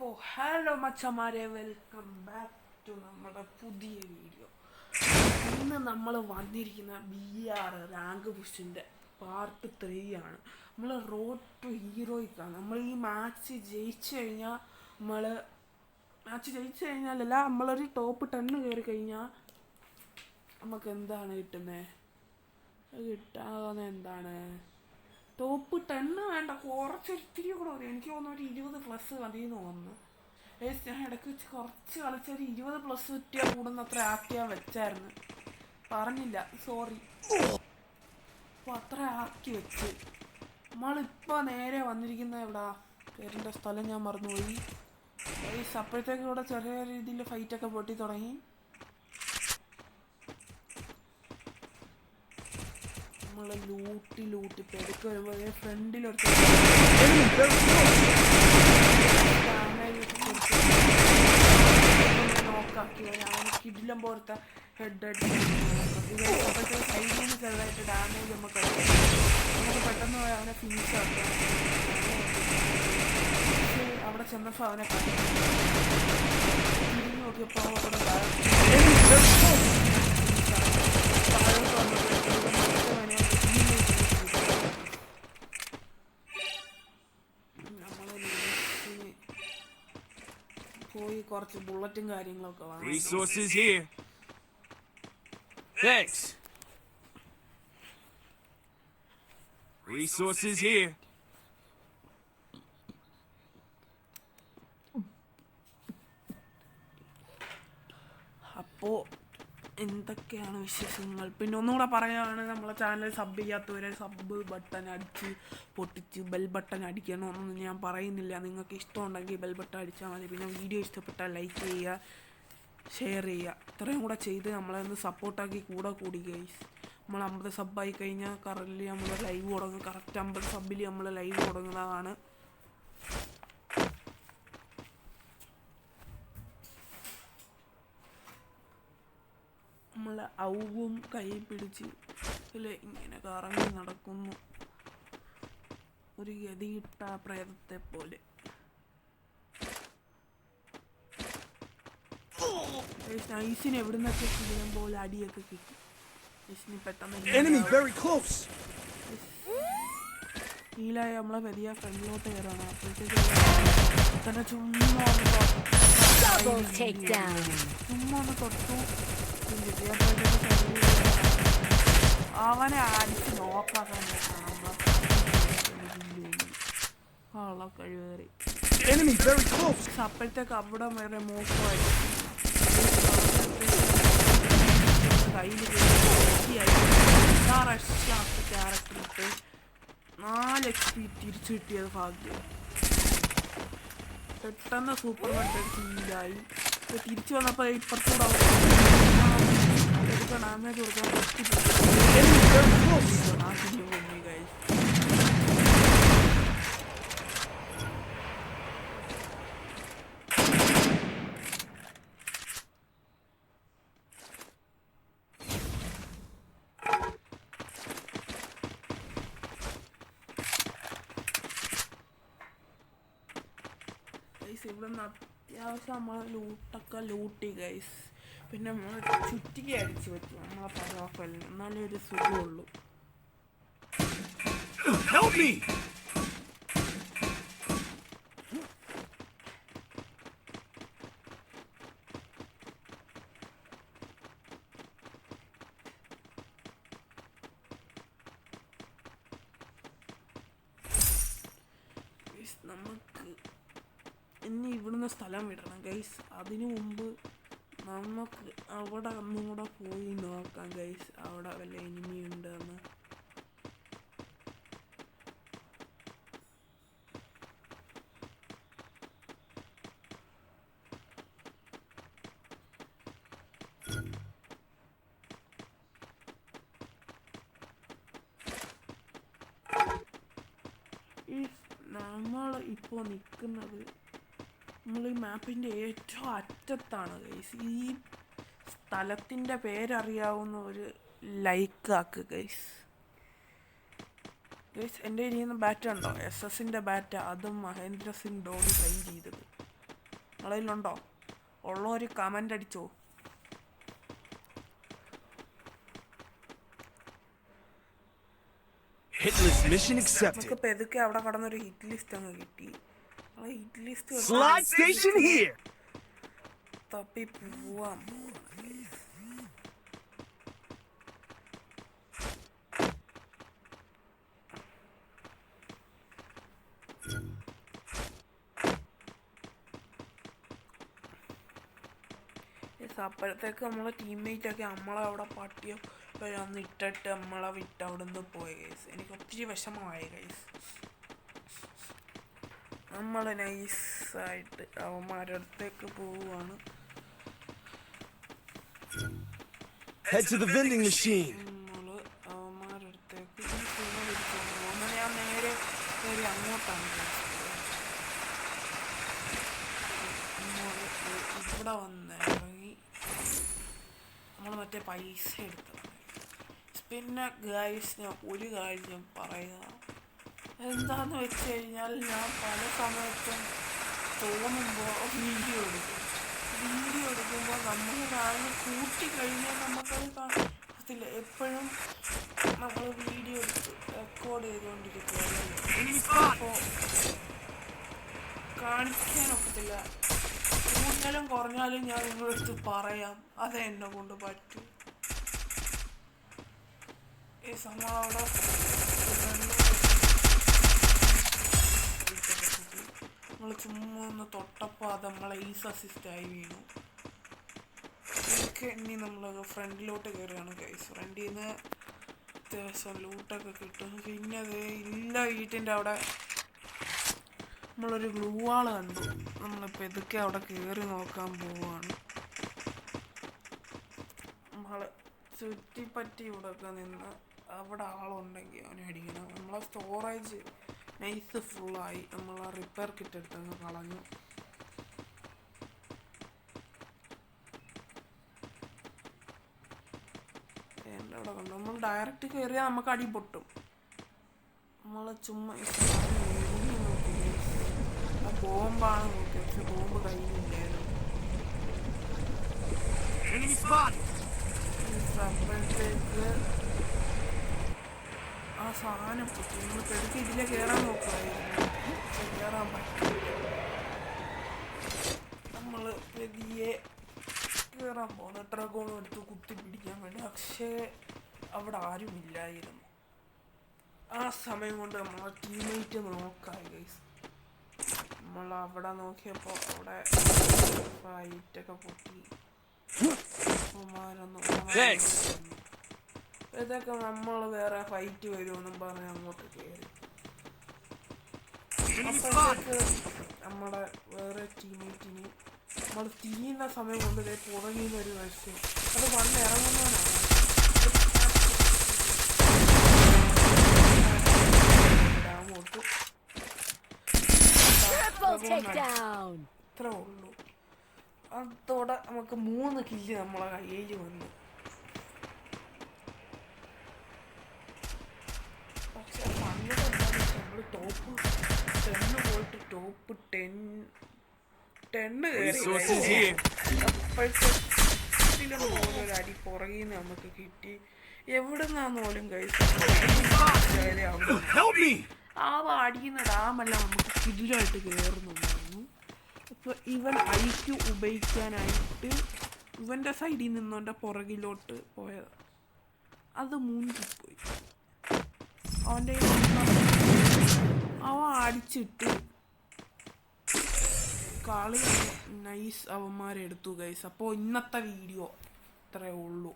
അപ്പോൾ ഹലോ മച്ചന്മാരെ, welcome back to നമ്മുടെ പുതിയ വീഡിയോ. ഇന്ന് നമ്മൾ വന്നിരിക്കുന്ന BR റാങ്ക് പുഷിൻ്റെ പാർട്ട് 3 ആണ്. നമ്മൾ റോഡ് ടു ഹീറോയ്ക്കാണ്. നമ്മൾ ഈ മാച്ച് ജയിച്ചു കഴിഞ്ഞാലല്ല, നമ്മളൊരു ടോപ്പ് 10 കയറി കഴിഞ്ഞാൽ നമുക്ക് എന്താണ് കിട്ടുന്നത്? കിട്ടാവുന്ന എന്താണ്? ടോപ്പ് 10 വേണ്ട, കുറച്ചൊരിത്തിരി കൂടെ മതി. എനിക്ക് തോന്നുന്നു ഒരു 20+ മതിയെന്ന് തോന്നുന്നു. ഞാൻ ഇടയ്ക്ക് വെച്ച് കുറച്ച് കളിച്ചൊരു 20+ കിട്ടിയാൽ കൂടുന്നത്ര ആക്കിയാൽ വെച്ചായിരുന്നു, പറഞ്ഞില്ല, സോറി. അപ്പോൾ അത്ര ആക്കി വെച്ച് നമ്മളിപ്പോൾ നേരെ വന്നിരിക്കുന്ന എവിടാ, പേരിൻ്റെ സ്ഥലം ഞാൻ മറന്നുപോയി. അപ്പോഴത്തേക്ക് ഇവിടെ ചെറിയ രീതിയിൽ ഫൈറ്റൊക്കെ പൊട്ടി തുടങ്ങി. നമ്മളെ ലൂട്ടി പെരുക്ക് വരുമ്പോൾ ഫ്രണ്ടിലൊരു നോക്കാക്കി അവന് കിടിലം പോലത്തെ ഹെഡ് അപ്പോഴത്തെ സൈഡിൽ നിന്ന് ചെറുതായിട്ട് ഡാമേജ് നമുക്ക് പെട്ടെന്ന് പോയി അവനെ ഫിനിഷ് ആക്കാം. അവിടെ ചെന്നപ്പോൾ അവനെ തിരിഞ്ഞു നോക്കിയപ്പോൾ അവിടെ പോയി കുറച്ച് ബുള്ളറ്റും കാര്യങ്ങളൊക്കെ വാങ്ങി. Resources here. Thanks. Resources here. അപ്പോൾ എന്തൊക്കെയാണ് വിശേഷങ്ങൾ? പിന്നെ ഒന്നുകൂടെ പറയുകയാണ്, നമ്മളെ ചാനൽ സബ് ചെയ്യാത്തവരെ സബ് ബട്ടൺ അടിച്ച് പൊട്ടിച്ച് ബെൽ ബട്ടൺ അടിക്കണമെന്നൊന്നും ഞാൻ പറയുന്നില്ല. നിങ്ങൾക്ക് ഇഷ്ടമുണ്ടെങ്കിൽ ബെൽ ബട്ടൺ അടിച്ചാൽ മതി. പിന്നെ വീഡിയോ ഇഷ്ടപ്പെട്ടാൽ ലൈക്ക് ചെയ്യുക, ഷെയർ ചെയ്യുക. ഇത്രയും കൂടെ ചെയ്ത് നമ്മളൊന്ന് സപ്പോർട്ടാക്കി കൂടി ഗൈസ്. നമ്മൾ 50 സബ്ബായി കഴിഞ്ഞാൽ കറക്റ്റ് നമ്മൾ ലൈവ് തുടങ്ങും. കറക്റ്റ് 50 സബ്ബിൽ നമ്മൾ ലൈവ് തുടങ്ങുന്നതാണ്. നമ്മൾ ഔവും കൈ പിടിച്ച് ഇങ്ങനെ കറങ്ങി നടക്കുന്നു, ഒരു ഗതിയിട്ട പ്രേതത്തെ പോലെ. ഐസിന് എവിടുന്നൊക്കെ ചെയ്യാൻ പോലെ അടിയൊക്കെ കിട്ടി. ഐസിന് പെട്ടെന്ന് ഹീലായി നമ്മളെ വലിയ ഫ്രണ്ടിലോട്ട് കയറാണ്. അപ്പോഴത്തേക്ക് തന്നെ ചുമ്മാ ഒന്ന് തൊട്ടു. അവനെ അടിച്ച് നോക്കാക്കാൻ കഴിവേറി. അപ്പോഴത്തേക്ക് അവിടെ വരെ മോശമായിട്ട് കയ്യിൽ ക്യാരക്ടറിട്ട് 4 HP തിരിച്ചു കിട്ടിയത് ഭാഗ്യം. പെട്ടെന്ന് സൂപ്പർ മാർക്കറ്റ് ഫീലായി. തിരിച്ചു വന്നപ്പോൾ ഇപ്പുറത്തൂടെ ഡാമേജ് കൊടുക്കാൻ ഇവിടെ നിന്ന് അത്യാവശ്യം നമ്മൾ ലൂട്ടി ഗൈസ്. പിന്നെ നമ്മൾ ചുറ്റിക്ക് അടിച്ചു പറ്റും നമ്മളെ പരാഫലിന്, എന്നാലേ ഒരു സുഖമുള്ളൂ. നമുക്ക് ഇനി ഇവിടുന്ന് സ്ഥലം വിടണം ഗൈസ്. അതിനു മുമ്പ് നമുക്ക് അവിടെ ഒന്നും കൂടെ പോയി നോക്കാം ഗൈസ്, അവിടെ വല്ല എനിമി ഉണ്ടെന്ന്. നമ്മൾ ഇപ്പോൾ നിൽക്കുന്നത് നമ്മൾ ഈ മാപ്പിൻ്റെ ഏറ്റവും അറ്റത്താണ് ഗൈസ്. ഈ സ്ഥലത്തിൻ്റെ പേരറിയാവുന്ന ഒരു ലൈക്ക് ആക്കുക ഗൈസ്. ഗൈസ് എൻ്റെ ഇരിക്കുന്ന ബാറ്റ് ഉണ്ടോ, SS-ൻ്റെ ബാറ്റ്, അതും മഹേന്ദ്ര സിംഗ് ധോണി സൈൻ ചെയ്തത്. നിങ്ങളിലുണ്ടോ? ഉള്ളൊരു കമൻ്റ് അടിച്ചോ. നമുക്ക് പെതുക്കെ അവിടെ കടന്നൊരു ഹിറ്റ് ലിസ്റ്റ് അങ്ങ് കിട്ടി. ഹിറ്റ് ലിസ്റ്റ് തപ്പി പോവാൻ. അപ്പോഴത്തേക്ക് നമ്മളെ ടീംമേറ്റൊക്കെ നമ്മളെ അവിടെ പട്ടിയോ അന്ന് ഇട്ടിട്ട് നമ്മളെ വിട്ട് അവിടെ നിന്ന് പോയ ഗൈസ്. എനിക്ക് ഒത്തിരി വിഷമമായി ഗൈസ്. നമ്മൾ നൈസായിട്ട് അവന്മാരുടെ അടുത്തേക്ക് പോവുകയാണ്. നമ്മള് അവന്മാരുടെ അടുത്തേക്ക് ഞാൻ നേരെ കയറി അങ്ങോട്ടാണ്. ഇവിടെ വന്ന് ഇറങ്ങി നമ്മൾ മറ്റേ പൈസ എടുത്തു. പിന്നെ ഗൈസ് ഞാൻ ഒരു കാര്യം പറയുക എന്താന്ന് വെച്ച് കഴിഞ്ഞാൽ, ഞാൻ പല സമയത്തും തോന്നുമ്പോൾ വീഡിയോ എടുക്കുമ്പോൾ നമ്മൾ കാര്യം കൂട്ടിക്കഴിഞ്ഞാൽ നമുക്കത് കാണത്തില്ല. എപ്പോഴും നമ്മൾ വീഡിയോ എടുത്ത് റെക്കോർഡ് ചെയ്തുകൊണ്ടിരിക്കുക. അപ്പോൾ കാണിക്കാനൊക്കത്തില്ല. കൂടുതലും കുറഞ്ഞാലും ഞാൻ നിങ്ങളടുത്ത് പറയാം. അതേ എന്നെ കൊണ്ട് പറ്റും. ഈ നമ്മളവിടെ നമ്മൾ ചുമ്മാ ഒന്ന് തൊട്ടപ്പോൾ അത് നമ്മളെ ഈസ് അസിസ്റ്റായി വീണു. ഇതൊക്കെ ഇനി നമ്മൾ ഫ്രണ്ടിലോട്ട് കയറുകയാണ് ഗൈസ്. ഫ്രണ്ടിൽ നിന്ന് അത്യാവശ്യം ലൂട്ടൊക്കെ കിട്ടും. പിന്നെ അത് ഇല്ല വീട്ടിൻ്റെ അവിടെ നമ്മളൊരു ഗ്ലൂ വാൾ കണ്ടു. നമ്മളിപ്പോൾ ഇതൊക്കെ അവിടെ കയറി നോക്കാൻ പോവുകയാണ്. നമ്മൾ ചുറ്റിപ്പറ്റി ഇവിടെയൊക്കെ നിന്ന് അവിടെ ആളുണ്ടെങ്കിൽ അവനെ അടിക്കണം. നമ്മളെ സ്റ്റോറേജ് നൈസ് ഫുള്ളായി. നമ്മൾ ആ റിപ്പയർ കിറ്റ് എടുത്തങ്ങ് കളഞ്ഞു. എൻ്റെ അവിടെ കണ്ടു. നമ്മൾ ഡയറക്റ്റ് കയറിയാൽ നമുക്ക് അടി പൊട്ടും. നമ്മൾ ചുമ്മാ ബോംബാണ് നോക്കി. പക്ഷെ ബോംബ് കയ്യിലില്ലായിരുന്നു. അപ്പോഴത്തേക്ക് ആ സാധനം പൊട്ടി. നമ്മൾ പെടുക്കി ഇതിലെ കയറാൻ നോക്കുമായിരുന്നു. കയറാൻ പറ്റില്ല. നമ്മൾ പെതിയെ കയറാൻ പോകുന്നു. ഡ്രഗോണും എടുത്ത് കുത്തി പിടിക്കാൻ വേണ്ടി. പക്ഷേ അവിടെ ആരുമില്ലായിരുന്നു. ആ സമയം കൊണ്ട് നമ്മളെ ടീമേറ്റ് നോക്കായി ഗൈസ്. നമ്മൾ അവിടെ നോക്കിയപ്പോൾ അവിടെ ഫൈറ്റൊക്കെ പൊട്ടി. ഇതൊക്കെ നമ്മൾ വേറെ ഫൈറ്റ് വരുമെന്നും പറഞ്ഞ് അങ്ങോട്ട് കയറി. അപ്പോഴത്തേക്ക് നമ്മുടെ വേറെ ടീമേറ്റിന് നമ്മൾ തിരിയുന്ന സമയം കൊണ്ട് ഇതേ പുറകിന്നൊരു വശം അത് വന്ന് ഇറങ്ങുന്നവനാണ്. ഇത്രേ ഉള്ളൂ. അതോടെ നമുക്ക് 3 കില്ല് നമ്മളെ കയ്യിൽ വന്നു. പക്ഷെ സംഗതി എന്താണെന്ന് വെച്ചാൽ നമ്മൾ ടോപ്പ് 10 പോയിട്ട് ടോപ്പ് 10 കയറി. അപ്പോഴത്തെ ഒരു അടി പുറകിൽ നിന്ന് നമുക്ക് കിട്ടി. എവിടെ നിന്നാന്ന് പോലും കഴിച്ചു. ആ അടിയുന്ന ഡാമെല്ലാം നമുക്ക് കിടിലായിട്ട് കയറുന്നുണ്ടായിരുന്നു. അപ്പോൾ ഇവൻ ഐക്യു ഉപയോഗിക്കാനായിട്ട് ഇവൻ്റെ സൈഡിൽ നിന്നവൻ്റെ പുറകിലോട്ട് പോയത്. അത് മുങ്ങിപ്പോയി. അവൻ്റെ അവൻ അടിച്ചിട്ട് കളി നൈസ് അവന്മാരെടുത്തു ഗൈസ്. അപ്പോൾ ഇന്നത്തെ വീഡിയോ ഇത്രയേ ഉള്ളൂ.